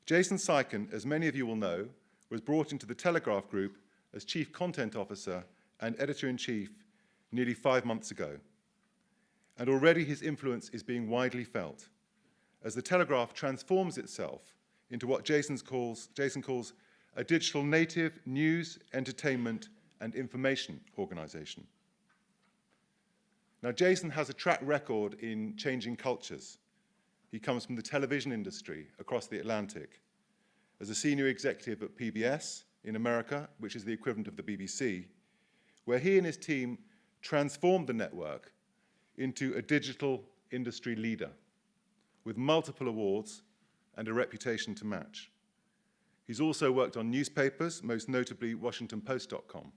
Jason Seiken, as many of you will know, was brought into the Telegraph Group as Chief Content Officer and Editor-in-Chief nearly 5 months ago. And already his influence is being widely felt as the Telegraph transforms itself into what Jason calls a digital native news, entertainment, and information organization. Now, Jason has a track record in changing cultures. He comes from the television industry across the Atlantic. As a senior executive at PBS in America, which is the equivalent of the BBC, where he and his team transformed the network into a digital industry leader with multiple awards and a reputation to match. He's also worked on newspapers, most notably WashingtonPost.com,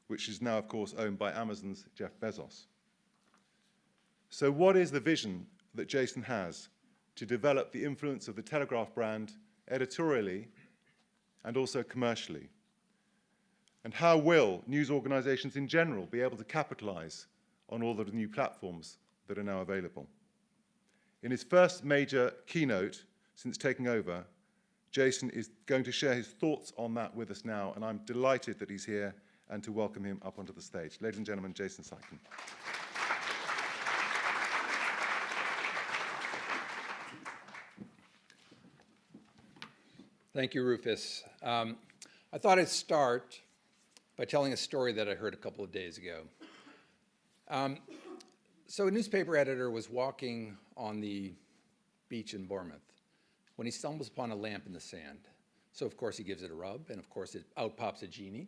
which is now, of course, owned by Amazon's Jeff Bezos. So what is the vision that Jason has to develop the influence of the Telegraph brand editorially and also commercially? And how will news organizations in general be able to capitalize on all the new platforms that are now available? In his first major keynote since taking over, Jason is going to share his thoughts on that with us now, and I'm delighted that he's here and to welcome him up onto the stage. Ladies and gentlemen, Jason Seiken. Thank you, Rufus. I thought I'd start by telling a story that I heard a couple of days ago. So a newspaper editor was walking on the beach in Bournemouth when he stumbles upon a lamp in the sand. So of course he gives it a rub, and of course out pops a genie.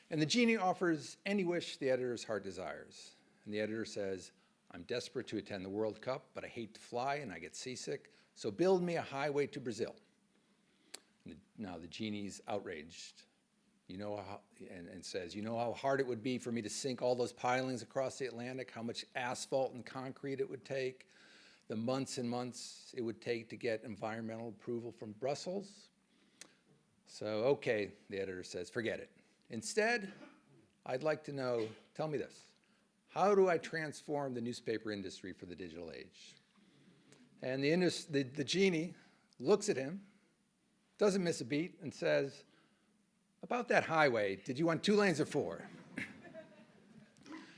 And the genie offers any wish the editor's heart desires. And the editor says, "I'm desperate to attend the World Cup, but I hate to fly and I get seasick, so build me a highway to Brazil." Now the genie's outraged, and says, "You know how hard it would be for me to sink all those pilings across the Atlantic, how much asphalt and concrete it would take, the months and months it would take to get environmental approval from Brussels? So, okay," the editor says, "forget it. Instead, I'd like to know, tell me this, how do I transform the newspaper industry for the digital age?" And the genie looks at him, doesn't miss a beat, and says, "About that highway, did you want 2 lanes or 4?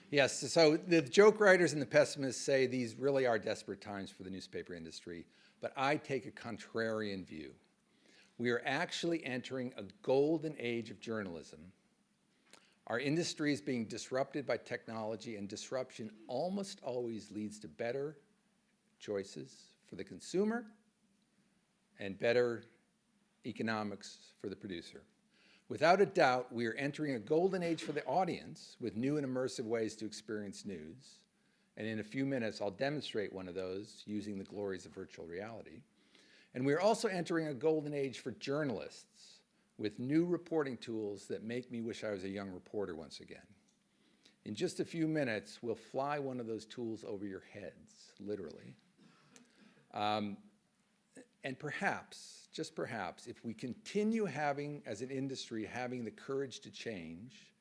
Yes, so the joke writers and the pessimists say these really are desperate times for the newspaper industry, but I take a contrarian view. We are actually entering a golden age of journalism. Our industry is being disrupted by technology, and disruption almost always leads to better choices for the consumer and better economics for the producer. Without a doubt, we are entering a golden age for the audience with new and immersive ways to experience news. And in a few minutes, I'll demonstrate one of those using the glories of virtual reality. And we are also entering a golden age for journalists with new reporting tools that make me wish I was a young reporter once again. In just a few minutes, we'll fly one of those tools over your heads, literally. And perhaps, just perhaps, if we continue having, as an industry, having the courage to change,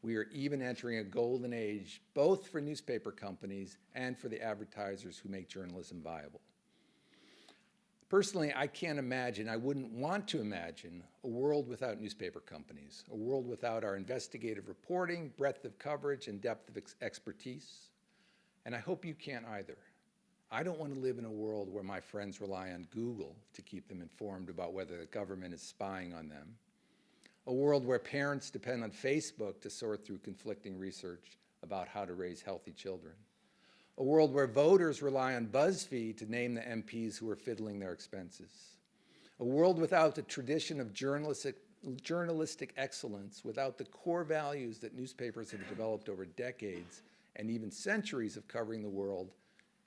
we are even entering a golden age, both for newspaper companies and for the advertisers who make journalism viable. Personally, I can't imagine, I wouldn't want to imagine, a world without newspaper companies, a world without our investigative reporting, breadth of coverage, and depth of expertise. And I hope you can't either. I don't want to live in a world where my friends rely on Google to keep them informed about whether the government is spying on them. A world where parents depend on Facebook to sort through conflicting research about how to raise healthy children. A world where voters rely on BuzzFeed to name the MPs who are fiddling their expenses. A world without the tradition of journalistic excellence, without the core values that newspapers have developed over decades and even centuries of covering the world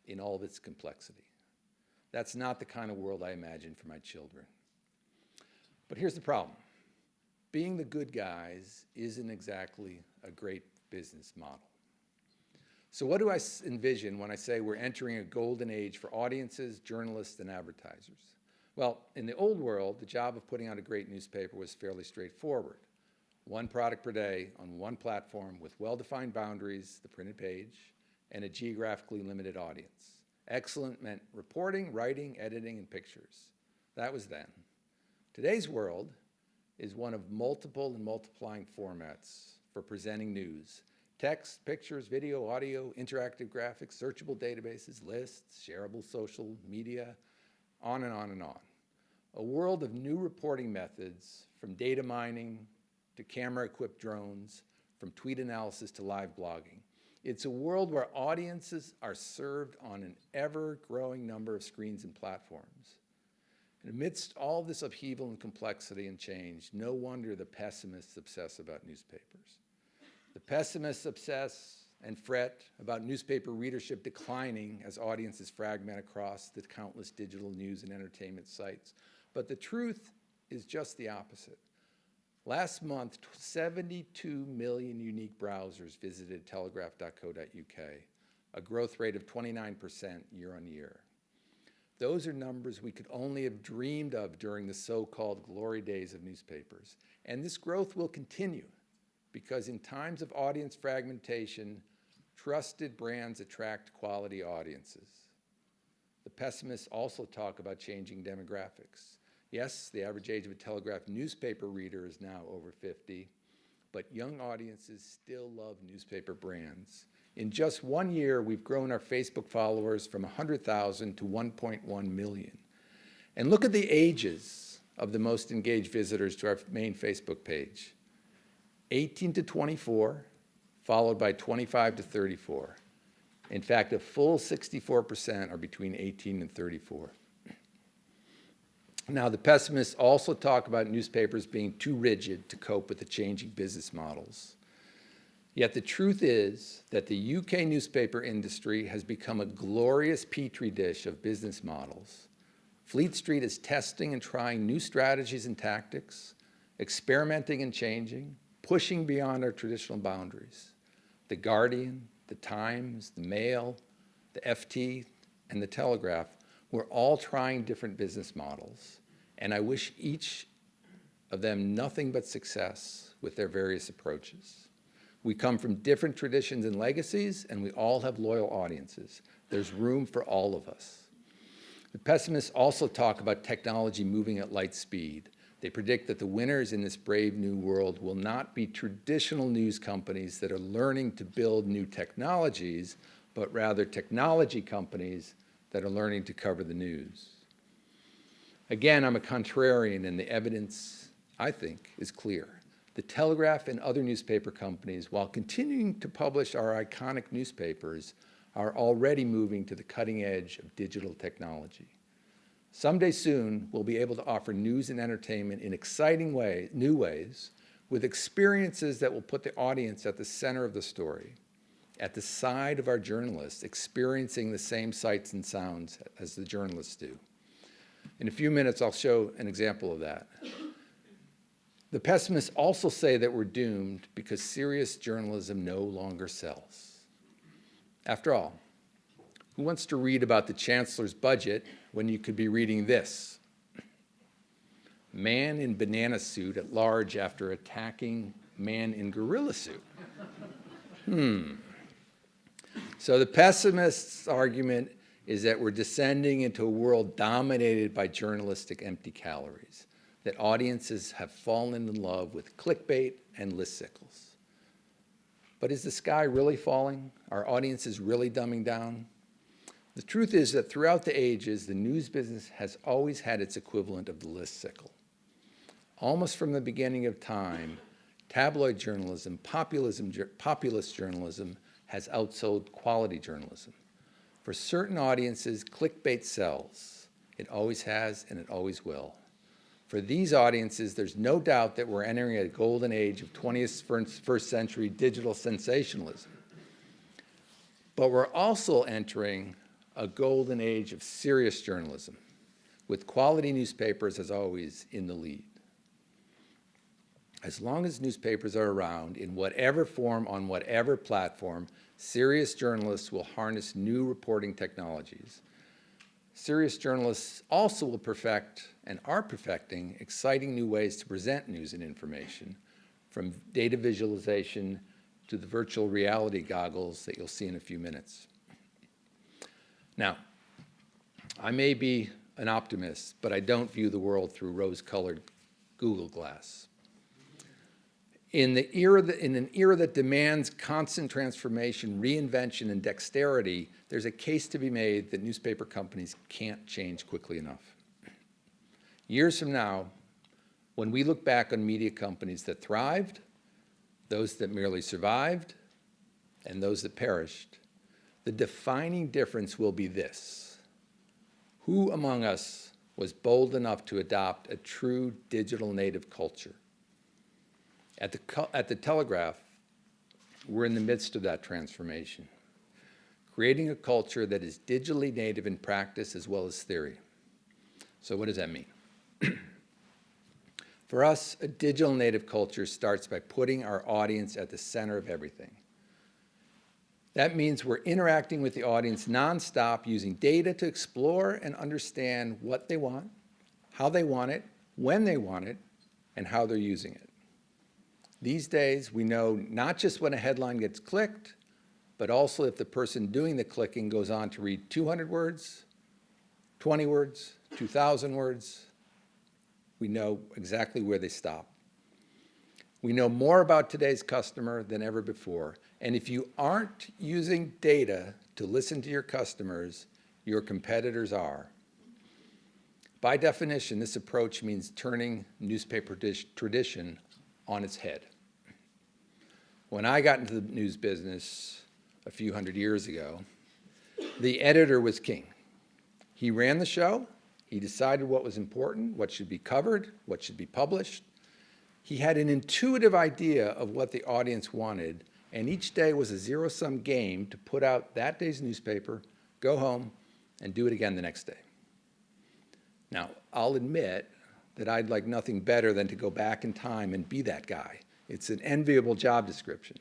in all of its complexity. That's not the kind of world I imagine for my children. But here's the problem. Being the good guys isn't exactly a great business model. So what do I envision when I say we're entering a golden age for audiences, journalists, and advertisers? Well, in the old world, the job of putting out a great newspaper was fairly straightforward. One product per day on one platform with well-defined boundaries, the printed page, and a geographically limited audience. Excellent meant reporting, writing, editing, and pictures. That was then. Today's world is one of multiple and multiplying formats for presenting news. Text, pictures, video, audio, interactive graphics, searchable databases, lists, shareable social media, on and on and on. A world of new reporting methods, from data mining to camera-equipped drones, from tweet analysis to live blogging. It's a world where audiences are served on an ever-growing number of screens and platforms. And amidst all this upheaval and complexity and change, no wonder the pessimists obsess about newspapers. The pessimists obsess and fret about newspaper readership declining as audiences fragment across the countless digital news and entertainment sites. But the truth is just the opposite. Last month, 72 million unique browsers visited telegraph.co.uk, a growth rate of 29% year on year. Those are numbers we could only have dreamed of during the so-called glory days of newspapers. And this growth will continue because in times of audience fragmentation, trusted brands attract quality audiences. The pessimists also talk about changing demographics. Yes, the average age of a Telegraph newspaper reader is now over 50, but young audiences still love newspaper brands. In just 1 year, we've grown our Facebook followers from 100,000 to 1.1 million. And look at the ages of the most engaged visitors to our main Facebook page. 18 to 24, followed by 25 to 34. In fact, a full 64% are between 18 and 34. Now, the pessimists also talk about newspapers being too rigid to cope with the changing business models. Yet the truth is that the UK newspaper industry has become a glorious petri dish of business models. Fleet Street is testing and trying new strategies and tactics, experimenting and changing, pushing beyond our traditional boundaries. The Guardian, the Times, the Mail, the FT, and the Telegraph, we're all trying different business models, and I wish each of them nothing but success with their various approaches. We come from different traditions and legacies, and we all have loyal audiences. There's room for all of us. The pessimists also talk about technology moving at light speed. They predict that the winners in this brave new world will not be traditional news companies that are learning to build new technologies, but rather technology companies that are learning to cover the news. Again, I'm a contrarian, and the evidence, I think, is clear. The Telegraph and other newspaper companies, while continuing to publish our iconic newspapers, are already moving to the cutting edge of digital technology. Someday soon, we'll be able to offer news and entertainment in exciting new ways, with experiences that will put the audience at the center of the story, at the side of our journalists, experiencing the same sights and sounds as the journalists do. In a few minutes, I'll show an example of that. The pessimists also say that we're doomed because serious journalism no longer sells. After all, who wants to read about the chancellor's budget when you could be reading this? Man in banana suit at large after attacking man in gorilla suit. So the pessimist's argument is that we're descending into a world dominated by journalistic empty calories, that audiences have fallen in love with clickbait and list sickles. But is the sky really falling? Are audiences really dumbing down? The truth is that throughout the ages, the news business has always had its equivalent of the list sickle. Almost from the beginning of time, tabloid journalism, populist journalism has outsold quality journalism. For certain audiences, clickbait sells. It always has and it always will. For these audiences, there's no doubt that we're entering a golden age of 21st century digital sensationalism. But we're also entering a golden age of serious journalism, with quality newspapers, as always, in the lead. As long as newspapers are around, in whatever form, on whatever platform, serious journalists will harness new reporting technologies. Serious journalists also will perfect and are perfecting exciting new ways to present news and information, from data visualization to the virtual reality goggles that you'll see in a few minutes. Now, I may be an optimist, but I don't view the world through rose-colored Google Glass. In an era that demands constant transformation, reinvention, and dexterity, there's a case to be made that newspaper companies can't change quickly enough. Years from now, when we look back on media companies that thrived, those that merely survived, and those that perished, the defining difference will be this: who among us was bold enough to adopt a true digital native culture? At the Telegraph, we're in the midst of that transformation, creating a culture that is digitally native in practice as well as theory. So what does that mean? For us, a digital native culture starts by putting our audience at the center of everything. That means we're interacting with the audience nonstop, using data to explore and understand what they want, how they want it, when they want it, and how they're using it. These days, we know not just when a headline gets clicked, but also if the person doing the clicking goes on to read 200 words, 20 words, 2,000 words. We know exactly where they stop. We know more about today's customer than ever before. And if you aren't using data to listen to your customers, your competitors are. By definition, this approach means turning newspaper tradition on its head. When I got into the news business a few hundred years ago, the editor was king. He ran the show. He decided what was important, what should be covered, what should be published. He had an intuitive idea of what the audience wanted, and each day was a zero-sum game to put out that day's newspaper, go home, and do it again the next day. Now, I'll admit that I'd like nothing better than to go back in time and be that guy. It's an enviable job description.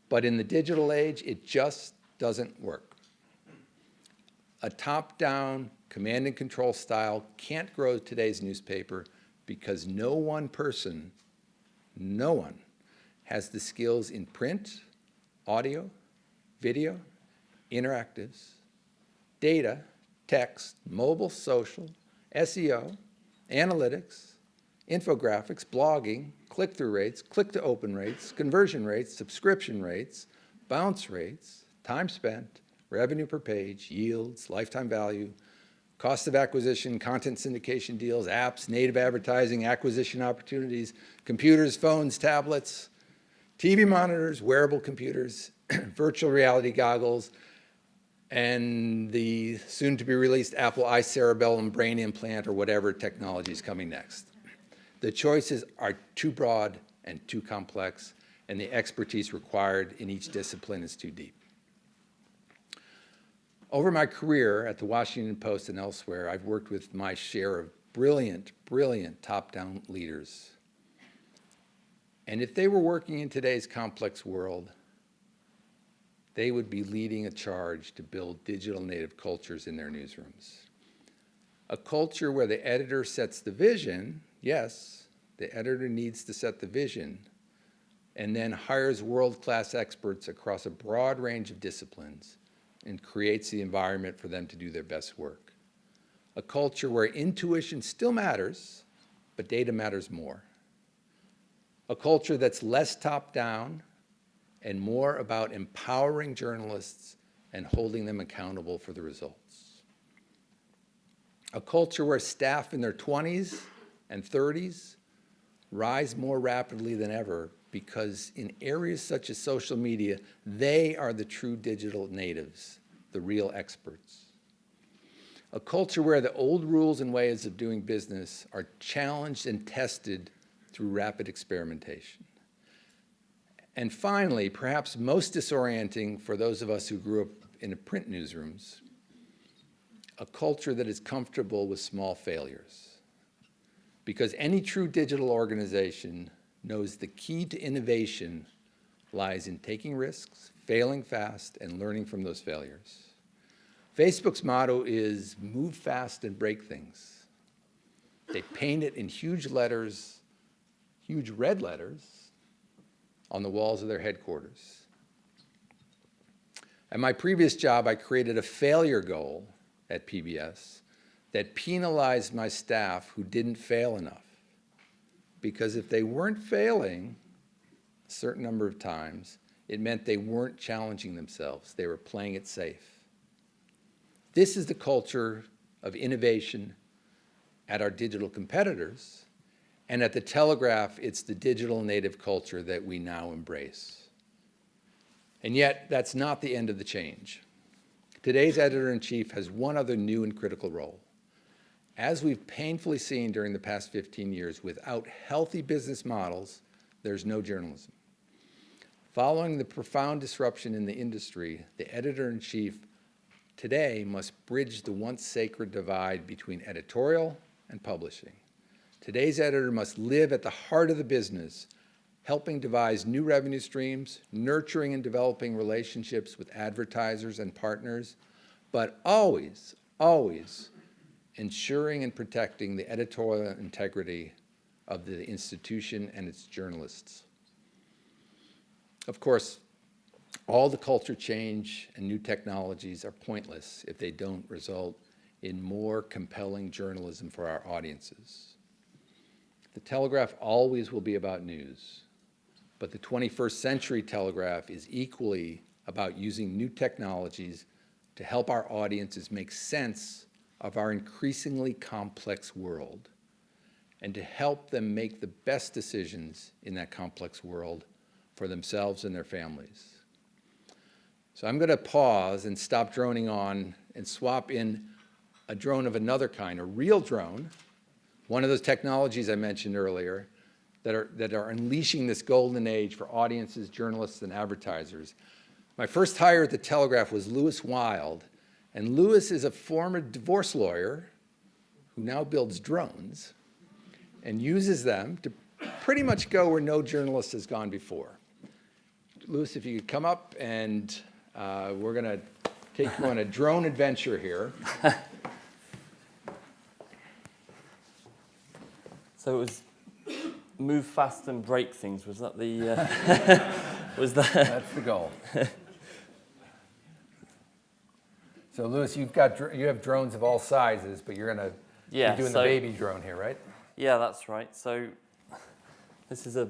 But in the digital age, it just doesn't work. A top-down, command and control style can't grow today's newspaper because no one person, no one, has the skills in print, audio, video, interactives, data, text, mobile, social, SEO, analytics, infographics, blogging, click-through rates, click-to-open rates, conversion rates, subscription rates, bounce rates, time spent, revenue per page, yields, lifetime value, cost of acquisition, content syndication deals, apps, native advertising, acquisition opportunities, computers, phones, tablets, TV monitors, wearable computers, virtual reality goggles, and the soon-to-be-released Apple iCerebellum brain implant or whatever technology is coming next. The choices are too broad and too complex, and the expertise required in each discipline is too deep. Over my career at the Washington Post and elsewhere, I've worked with my share of brilliant, brilliant top-down leaders. And if they were working in today's complex world, they would be leading a charge to build digital native cultures in their newsrooms. A culture where the editor sets the vision, yes, the editor needs to set the vision, and then hires world-class experts across a broad range of disciplines and creates the environment for them to do their best work. A culture where intuition still matters, but data matters more. A culture that's less top-down and more about empowering journalists and holding them accountable for the results. A culture where staff in their 20s and 30s rise more rapidly than ever because in areas such as social media, they are the true digital natives, the real experts. A culture where the old rules and ways of doing business are challenged and tested through rapid experimentation. And finally, perhaps most disorienting for those of us who grew up in print newsrooms, a culture that is comfortable with small failures. Because any true digital organization knows the key to innovation lies in taking risks, failing fast, and learning from those failures. Facebook's motto is move fast and break things. They paint it in huge letters, huge red letters, on the walls of their headquarters. At my previous job, I created a failure goal at PBS that penalized my staff who didn't fail enough. Because if they weren't failing a certain number of times, it meant they weren't challenging themselves. They were playing it safe. This is the culture of innovation at our digital competitors, and at the Telegraph, it's the digital native culture that we now embrace. And yet, that's not the end of the change. Today's editor-in-chief has one other new and critical role. As we've painfully seen during the past 15 years, without healthy business models, there's no journalism. Following the profound disruption in the industry, the editor-in-chief today must bridge the once sacred divide between editorial and publishing. Today's editor must live at the heart of the business, helping devise new revenue streams, nurturing and developing relationships with advertisers and partners, but always, always ensuring and protecting the editorial integrity of the institution and its journalists. Of course, all the culture change and new technologies are pointless if they don't result in more compelling journalism for our audiences. The Telegraph always will be about news, but the 21st century Telegraph is equally about using new technologies to help our audiences make sense of our increasingly complex world and to help them make the best decisions in that complex world for themselves and their families. So I'm going to pause and stop droning on and swap in a drone of another kind, a real drone, one of those technologies I mentioned earlier that are unleashing this golden age for audiences, journalists, and advertisers. My first hire at the Telegraph was Lewis Wild, and Lewis is a former divorce lawyer who now builds drones and uses them to pretty much go where no journalist has gone before. Lewis, if you could come up, and we're going to take you on a drone adventure here. So it was move fast and break things. Was that the? Was that? That's the goal. So, Lewis, you have drones of all sizes, but you're going to be doing the baby drone here, right? Yeah, that's right. So this is a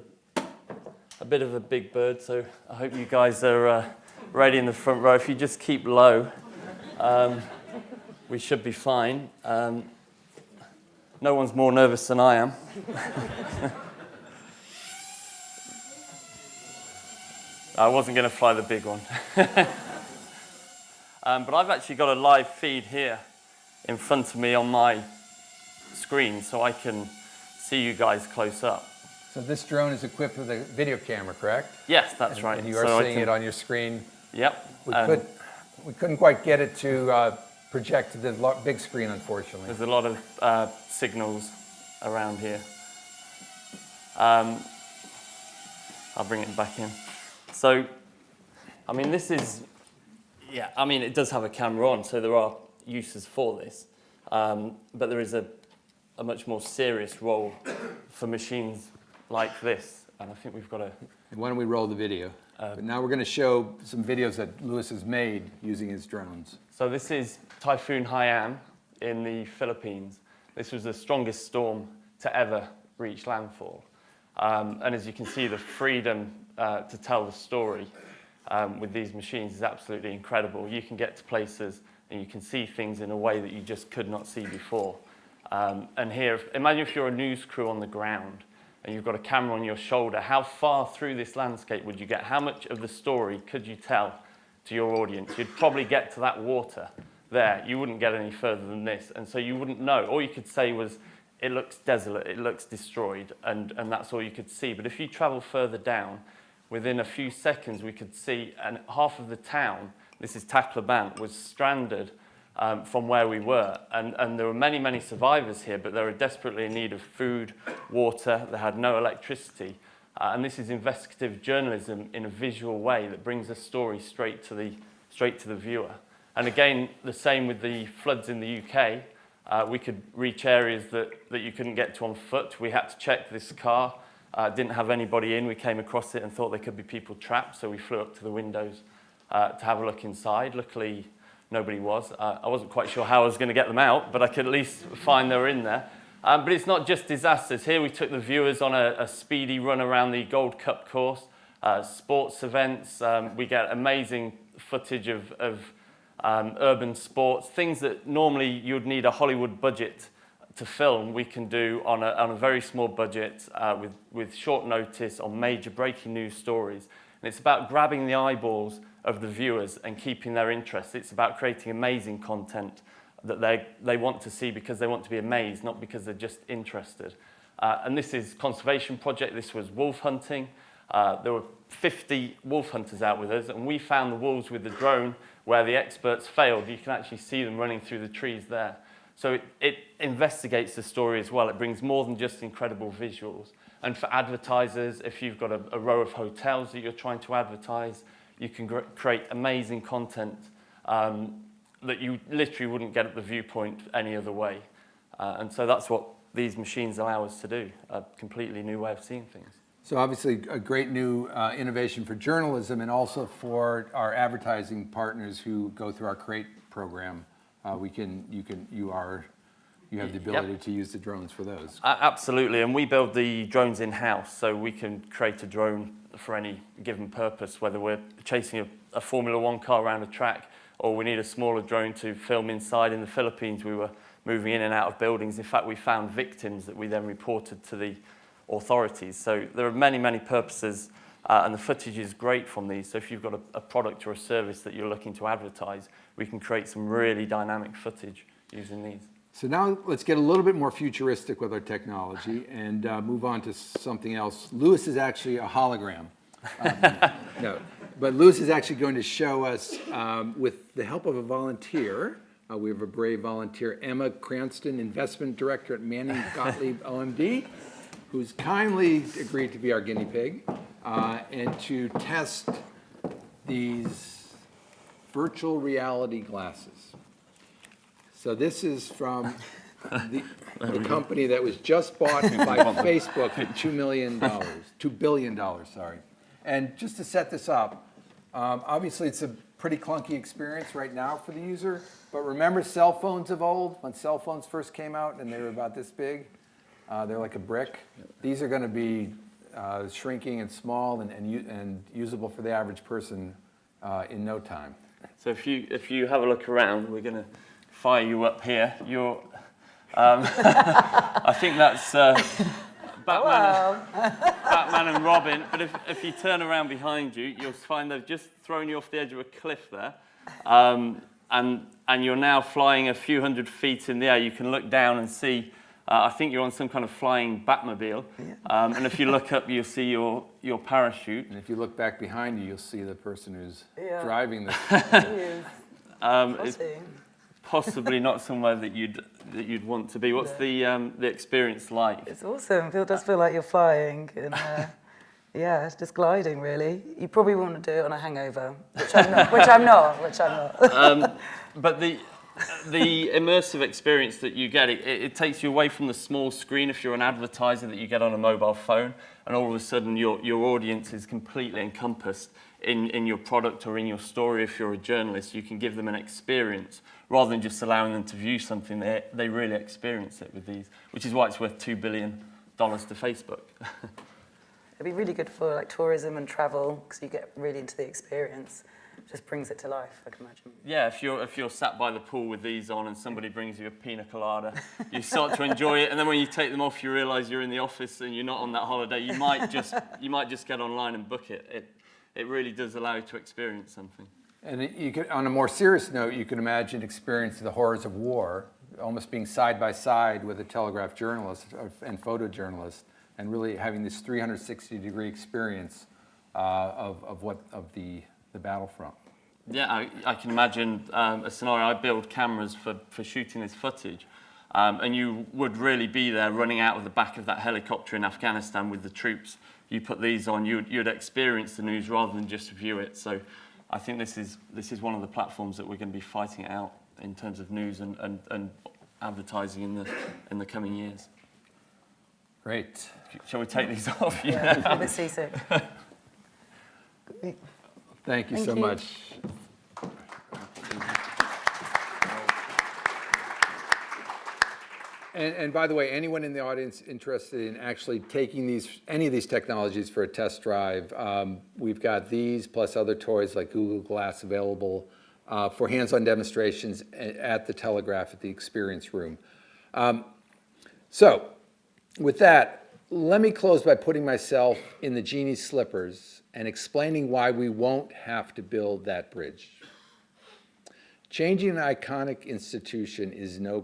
bit of a big bird. So I hope you guys are ready in the front row. If you just keep low, we should be fine. No one's more nervous than I am. I wasn't going to fly the big one. But I've actually got a live feed here in front of me on my screen, so I can see you guys close up. So this drone is equipped with a video camera, correct? Yes, that's right. And you are seeing it on your screen. Yep. We couldn't quite get it to project to the big screen, unfortunately. There's a lot of signals around here. I'll bring it back in. So, I mean, this is, I mean, it does have a camera on, so there are uses for this. But there is a much more serious role for machines like this. And I think we've got to... Why don't we roll the video? But now we're going to show some videos that Lewis has made using his drones. So this is Typhoon Haiyan in the Philippines. This was the strongest storm to ever reach landfall. And as you can see, the freedom to tell the story with these machines is absolutely incredible. You can get to places and you can see things in a way that you just could not see before. And here, imagine if you're a news crew on the ground and you've got a camera on your shoulder. How far through this landscape would you get? How much of the story could you tell to your audience? You'd probably get to that water there. You wouldn't get any further than this. And so you wouldn't know. All you could say was, it looks desolate, it looks destroyed, and that's all you could see. But if you travel further down, within a few seconds we could see, and half of the town, this is Tacloban, was stranded from where we were. And there were many, many survivors here, but they were desperately in need of food, water. They had no electricity. And this is investigative journalism in a visual way that brings a story straight to the viewer. And again, the same with the floods in the UK. We could reach areas that you couldn't get to on foot. We had to check this car. Didn't have anybody in. We came across it and thought there could be people trapped, so we flew up to the windows to have a look inside. Luckily, nobody was. I wasn't quite sure how I was going to get them out, but I could at least find they were in there. But it's not just disasters. Here we took the viewers on a speedy run around the Gold Cup course, sports events. We get amazing footage of urban sports, things that normally you'd need a Hollywood budget to film, we can do on a very small budget with short notice on major breaking news stories. And it's about grabbing the eyeballs of the viewers and keeping their interest. It's about creating amazing content that they want to see because they want to be amazed, not because they're just interested. And this is conservation project. This was wolf hunting. There were 50 wolf hunters out with us, and we found the wolves with the drone where the experts failed. You can actually see them running through the trees there. So it investigates the story as well. It brings more than just incredible visuals. And for advertisers, if you've got a row of hotels that you're trying to advertise, you can create amazing content that you literally wouldn't get at the Viewpoint any other way. And so that's what these machines allow us to do, a completely new way of seeing things. So obviously a great new innovation for journalism and also for our advertising partners who go through our Create program. You have the ability to use the drones for those. Absolutely, and we build the drones in-house, so we can create a drone for any given purpose, whether we're chasing a Formula One car around a track or we need a smaller drone to film inside. In the Philippines, we were moving in and out of buildings. In fact, we found victims that we then reported to the authorities. So there are many, many purposes, and the footage is great from these. So if you've got a product or a service that you're looking to advertise, we can create some really dynamic footage using these. So now let's get a little bit more futuristic with our technology and move on to something else. Lewis is actually a hologram. No, but Lewis is actually going to show us, with the help of a volunteer, we have a brave volunteer, Emma Cranston, Investment Director at Manning Gottlieb OMD, who's kindly agreed to be our guinea pig, and to test these virtual reality glasses. So this is from the company that was just bought by Facebook for $2 billion, sorry. And just to set this up, obviously it's a pretty clunky experience right now for the user, but remember cell phones of old, when cell phones first came out and they were about this big? They're like a brick. These are going to be shrinking and small and usable for the average person in no time. So if you have a look around, we're going to fire you up here. You're, I think that's Batman and Robin. But if you turn around behind you, you'll find they've just thrown you off the edge of a cliff there, and you're now flying a few hundred feet in the air. You can look down and see. I think you're on some kind of flying Batmobile, and if you look up, you'll see your parachute. And if you look back behind you, you'll see the person who's driving this. It's possibly not somewhere that you'd want to be. What's the experience like? It's awesome. It does feel like you're flying, and it's just gliding. Really, you probably want to do it on a hangover, which I'm not. But the immersive experience that you get, it takes you away from the small screen if you're an advertiser that you get on a mobile phone, and all of a sudden your audience is completely encompassed in your product or in your story. If you're a journalist, you can give them an experience rather than just allowing them to view something. They really experience it with these, which is why it's worth $2 billion to Facebook. It'd be really good for like tourism and travel because you get really into the experience. Just brings it to life, I can imagine. Yeah, if you're sat by the pool with these on and somebody brings you a pina colada, you start to enjoy it, and then when you take them off, you realise you're in the office and you're not on that holiday. You might just get online and book it. It really does allow you to experience something. And you could, on a more serious note, you can imagine experiencing the horrors of war, almost being side by side with a Telegraph journalist and photojournalist, and really having this 360-degree experience of the battlefront. Yeah, I can imagine a scenario. I build cameras for shooting this footage, and you would really be there running out of the back of that helicopter in Afghanistan with the troops. You put these on, you'd experience the news rather than just view it. So I think this is one of the platforms that we're going to be fighting out in terms of news and advertising in the coming years. Great. Shall we take these off? Yeah, I'm a bit seasick. Thank you so much. And by the way, anyone in the audience interested in actually taking any of these technologies for a test drive, we've got these plus other toys like Google Glass available for hands-on demonstrations at the Telegraph at the Experience Room. So with that, let me close by putting myself in the genie's slippers and explaining why we won't have to build that bridge. Changing an iconic institution is no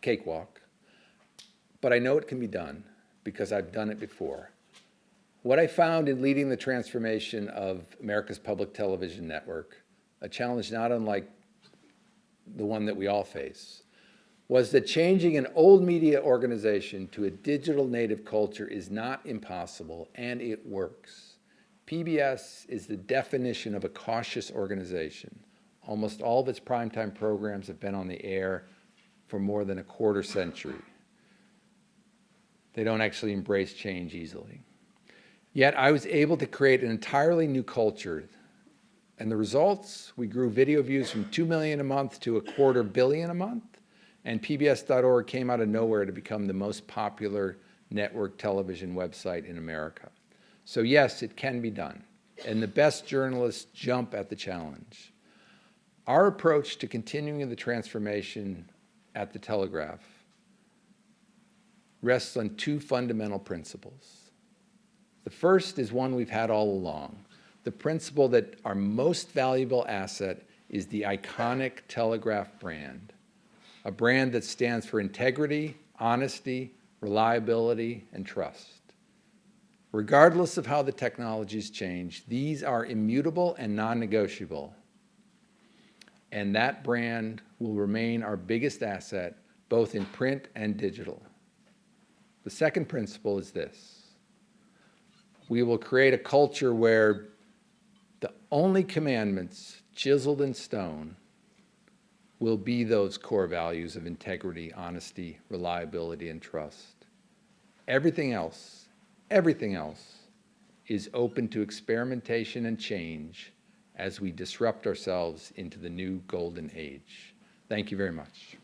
cakewalk, but I know it can be done because I've done it before. What I found in leading the transformation of America's public television network, a challenge not unlike the one that we all face, was that changing an old media organization to a digital native culture is not impossible, and it works. PBS is the definition of a cautious organization. Almost all of its primetime programs have been on the air for more than a quarter century. They don't actually embrace change easily. Yet I was able to create an entirely new culture. And the results, we grew video views from 2 million a month to 250 million a month. And PBS.org came out of nowhere to become the most popular network television website in America. So yes, it can be done. And the best journalists jump at the challenge. Our approach to continuing the transformation at the Telegraph rests on two fundamental principles. The first is one we've had all along, the principle that our most valuable asset is the iconic Telegraph brand, a brand that stands for integrity, honesty, reliability, and trust. Regardless of how the technologies change, these are immutable and non-negotiable. And that brand will remain our biggest asset, both in print and digital. The second principle is this. We will create a culture where the only commandments chiseled in stone will be those core values of integrity, honesty, reliability, and trust. Everything else is open to experimentation and change as we disrupt ourselves into the new golden age. Thank you very much.